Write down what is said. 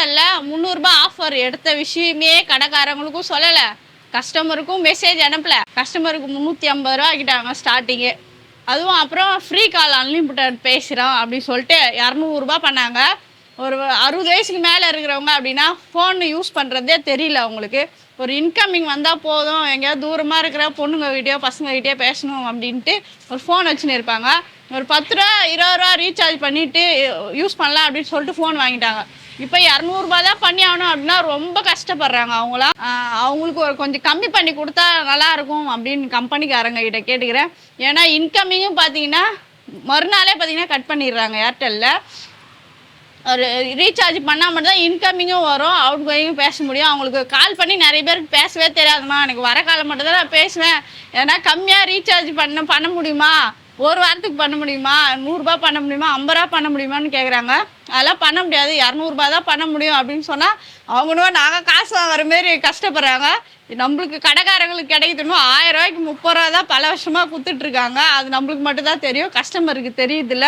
ஏர்டெல்ல ரூ. 300 ஆஃபர் எடுத்த விஷயமே கடைக்காரங்களுக்கும் சொல்லலை, கஸ்டமருக்கும் மெசேஜ் அனுப்பல. கஸ்டமருக்கு ரூ. 350 ஆக்கிட்டாங்க ஸ்டார்டிங்கே. அதுவும் அப்புறம் ஃப்ரீ கால் அன்லிமிட்டட் பேசுகிறோம் அப்படின்னு சொல்லிட்டு ரூ. 200 பண்ணாங்க. ஒரு 60 வயசுக்கு மேலே இருக்கிறவங்க அப்படின்னா ஃபோன் யூஸ் பண்ணுறதே தெரியல அவங்களுக்கு. ஒரு இன்கமிங் வந்தால் போதும், எங்கேயாவது தூரமாக இருக்கிற பொண்ணுங்ககிட்டயோ பசங்ககிட்டயோ பேசணும் அப்படின்ட்டு ஒரு ஃபோன் வச்சுன்னு இருப்பாங்க. ஒரு 10 ரூபா 20 ரூபா ரீசார்ஜ் பண்ணிவிட்டு யூஸ் பண்ணலாம் அப்படின்னு சொல்லிட்டு ஃபோன் வாங்கிட்டாங்க. இப்போ ரூ. 200 தான் பண்ணி ஆகணும் அப்படின்னா ரொம்ப கஷ்டப்படுறாங்க அவங்களாம். அவங்களுக்கு ஒரு கொஞ்சம் கம்மி பண்ணி கொடுத்தா நல்லாயிருக்கும் அப்படின்னு கம்பெனிக்காரங்க கிட்ட கேட்டுக்கிறேன். ஏன்னா இன்கமிங்கும் பார்த்தீங்கன்னா மறுநாளே பார்த்தீங்கன்னா கட் பண்ணிடுறாங்க ஏர்டெல்லில். ஒரு ரீசார்ஜ் பண்ணால் மட்டும்தான் இன்கமிங்கும் வரும், அவுட் கோயிங்கும் பேச முடியும். அவங்களுக்கு கால் பண்ணி நிறைய பேருக்கு பேசவே தெரியாதுமா, எனக்கு வர காலம் மட்டும் தான் நான் பேசுவேன், ஏன்னா கம்மியாக ரீசார்ஜ் பண்ண முடியுமா, ஒரு வாரத்துக்கு பண்ண முடியுமா, ரூ. 100 பண்ண முடியுமா, 50 ரூபா பண்ண முடியுமான்னு கேட்குறாங்க. அதெல்லாம் பண்ண முடியாது, ரூ. 200 தான் பண்ண முடியும் அப்படின்னு சொன்னால் அவங்களும் நாங்கள் காசு வாங்குற மாரி கஷ்டப்படுறாங்க. நம்மளுக்கு கடைக்காரங்களுக்கு கிடைக்குதுன்னு 1000 ரூபாய்க்கு 30 ரூபா தான் பல வருஷமாக கொடுத்துட்ருக்காங்க. அது நம்மளுக்கு மட்டும்தான் தெரியும், கஸ்டமருக்கு தெரியுதில்ல.